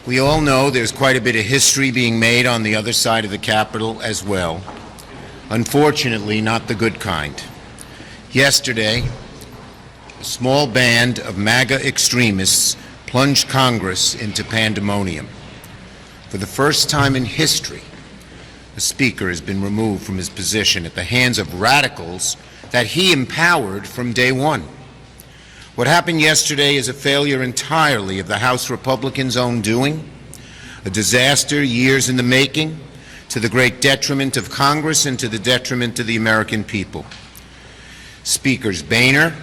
We all know there's quite a bit of history being made on the other side of the Capitol as well. Unfortunately, not the good kind. Yesterday, a small band of MAGA extremists plunged Congress into pandemonium. For the first time in history, the Speaker has been removed from his position at the hands of radicals that he empowered from day one. What happened yesterday is a failure entirely of the House Republicans' own doing, a disaster years in the making, to the great detriment of Congress and to the detriment of the American people. Speakers Boehner,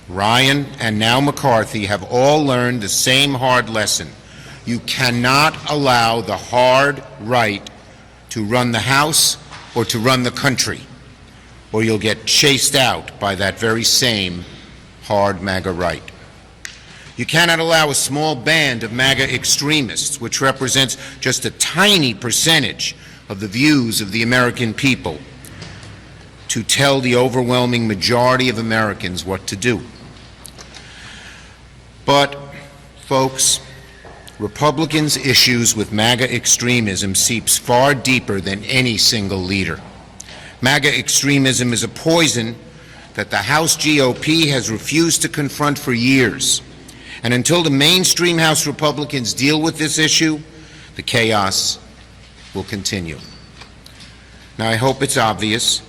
Ryan, and now McCarthy have all learned the same hard lesson. You cannot allow the hard right to run the House or to run the country, or you'll get chased out by that very same hard MAGA right. You cannot allow a small band of MAGA extremists, which represents just a tiny percentage of the views of the American people, to tell the overwhelming majority of Americans what to do. But, folks, Republicans' issues with MAGA extremism seeps far deeper than any single leader. MAGA extremism is a poison that the House GOP has refused to confront for years. And until the mainstream House Republicans deal with this issue, the chaos will continue. Now, I hope it's obvious.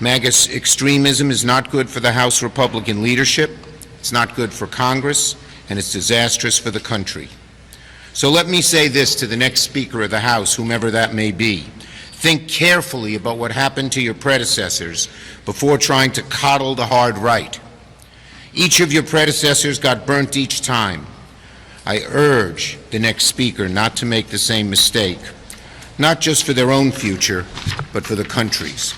MAGA extremism is not good for the House Republican leadership, it's not good for Congress, and it's disastrous for the country. So let me say this to the next Speaker of the House, whomever that may be. Think carefully about what happened to your predecessors before trying to coddle the hard right. Each of your predecessors got burnt each time. I urge the next Speaker not to make the same mistake, not just for their own future, but for the country's.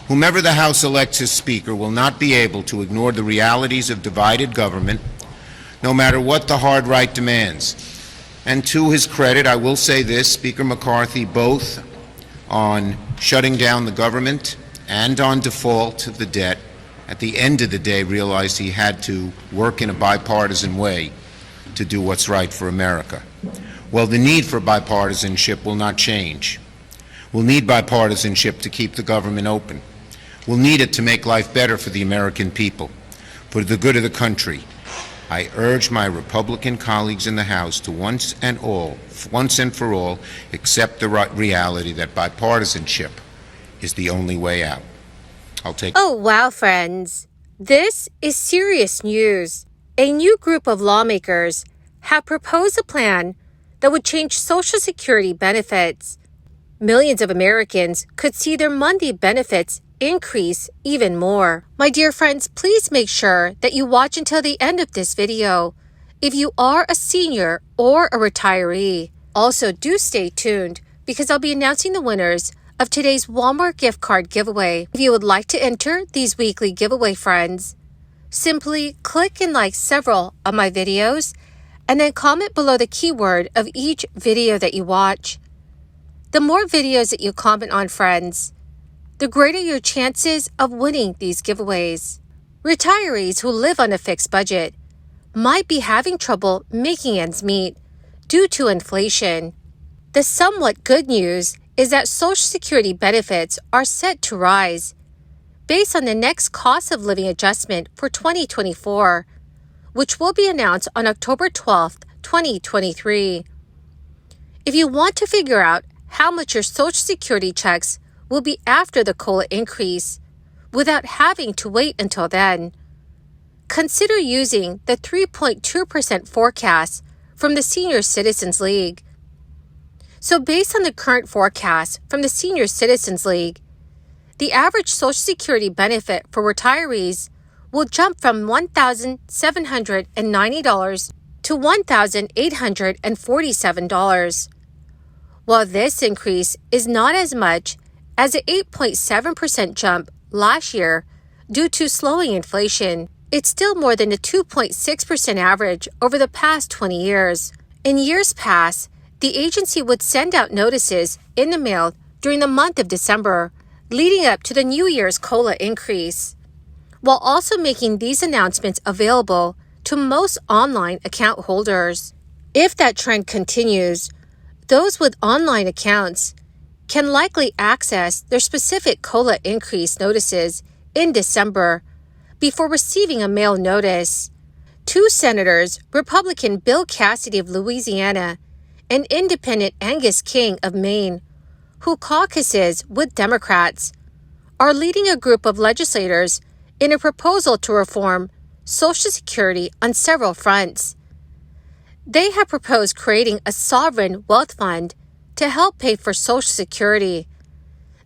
Whomever the House elects as Speaker will not be able to ignore the realities of divided government, no matter what the hard right demands. And to his credit, I will say this, Speaker McCarthy, both on shutting down the government and on default of the debt, at the end of the day realized he had to work in a bipartisan way to do what's right for America. Well, the need for bipartisanship will not change. We'll need bipartisanship to keep the government open. We'll need it to make life better for the American people, for the good of the country. I urge my Republican colleagues in the House to once and for all, accept the reality that bipartisanship is the only way out. Oh, wow, friends. This is serious news. A new group of lawmakers have proposed a plan that would change Social Security benefits. Millions of Americans could see their monthly benefits increase even more. My dear friends, please make sure that you watch until the end of this video if you are a senior or a retiree. Also, do stay tuned because I'll be announcing the winners of today's Walmart gift card giveaway. If you would like to enter these weekly giveaway, friends, simply click and like several of my videos and then comment below the keyword of each video that you watch. The more videos that you comment on, friends, the greater your chances of winning these giveaways. Retirees who live on a fixed budget might be having trouble making ends meet due to inflation. The somewhat good news is that Social Security benefits are set to rise based on the next cost of living adjustment for 2024, which will be announced on October 12th, 2023. If you want to figure out how much your Social Security checks will be after the COLA increase without having to wait until then, consider using the 3.2% forecast from the Senior Citizens League. So based on the current forecast from the Senior Citizens League, the average Social Security benefit for retirees will jump from $1,790 to $1,847. While this increase is not as much as an 8.7% jump last year due to slowing inflation, it's still more than the 2.6% average over the past 20 years. In years past, the agency would send out notices in the mail during the month of December, leading up to the New Year's COLA increase, while also making these announcements available to most online account holders. If that trend continues, those with online accounts can likely access their specific COLA increase notices in December before receiving a mail notice. Two senators, Republican Bill Cassidy of Louisiana and Independent Angus King of Maine, who caucuses with Democrats, are leading a group of legislators in a proposal to reform Social Security on several fronts. They have proposed creating a sovereign wealth fund to help pay for Social Security.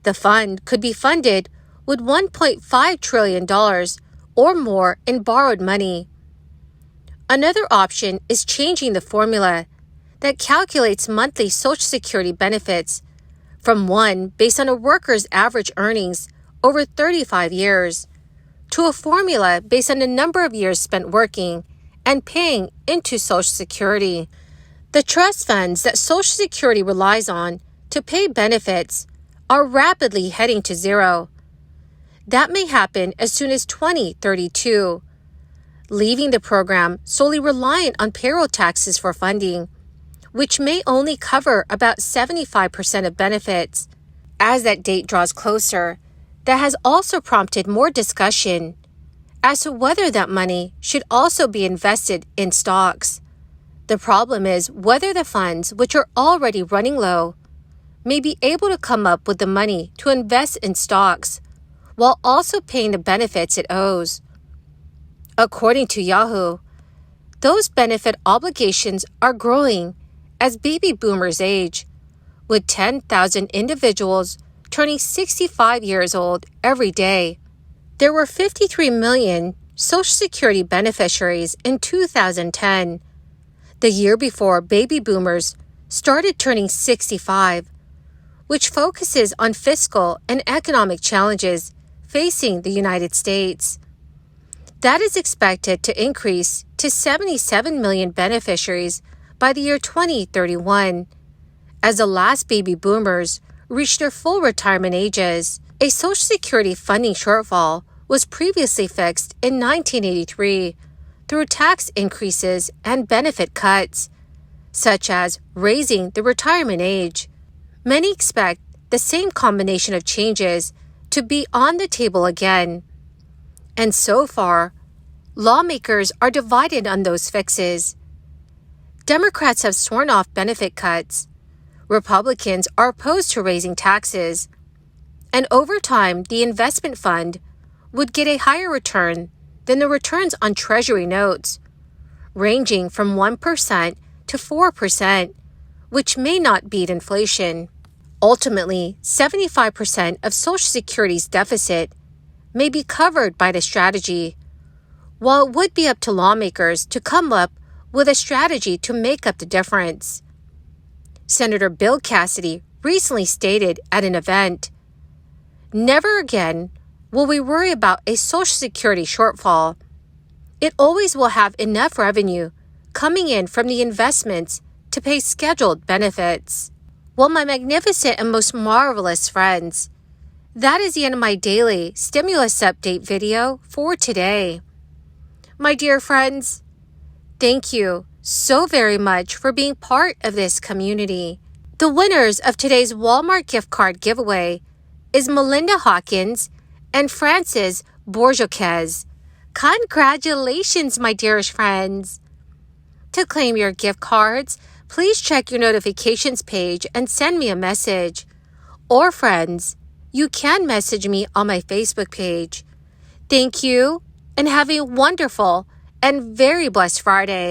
The fund could be funded with $1.5 trillion or more in borrowed money. Another option is changing the formula that calculates monthly Social Security benefits from one based on a worker's average earnings over 35 years to a formula based on the number of years spent working and paying into Social Security. The trust funds that Social Security relies on to pay benefits are rapidly heading to zero. That may happen as soon as 2032, leaving the program solely reliant on payroll taxes for funding, which may only cover about 75% of benefits. As that date draws closer, that has also prompted more discussion as to whether that money should also be invested in stocks. The problem is whether the funds, which are already running low, may be able to come up with the money to invest in stocks while also paying the benefits it owes. According to Yahoo, those benefit obligations are growing as baby boomers age, with 10,000 individuals turning 65 years old every day. There were 53 million Social Security beneficiaries in 2010, the year before baby boomers started turning 65, which focuses on fiscal and economic challenges facing the United States. That is expected to increase to 77 million beneficiaries by the year 2031, as the last baby boomers reach their full retirement ages. A Social Security funding shortfall was previously fixed in 1983 through tax increases and benefit cuts, such as raising the retirement age. Many expect the same combination of changes to be on the table again. And so far, lawmakers are divided on those fixes. Democrats have sworn off benefit cuts. Republicans are opposed to raising taxes. And over time, the investment fund would get a higher return than the returns on Treasury notes, ranging from 1% to 4%, which may not beat inflation. Ultimately, 75% of Social Security's deficit may be covered by the strategy, while it would be up to lawmakers to come up with a strategy to make up the difference. Senator Bill Cassidy recently stated at an event, "Never again will we worry about a Social Security shortfall. It always will have enough revenue coming in from the investments to pay scheduled benefits." Well, my magnificent and most marvelous friends, that is the end of my daily stimulus update video for today. My dear friends, thank you so very much for being part of this community. The winners of today's Walmart gift card giveaway is Melinda Hawkins and Francis Borjoquez. Congratulations, my dearest friends. To claim your gift cards, please check your notifications page and send me a message. Or friends, you can message me on my Facebook page. Thank you and have a wonderful and very blessed Friday.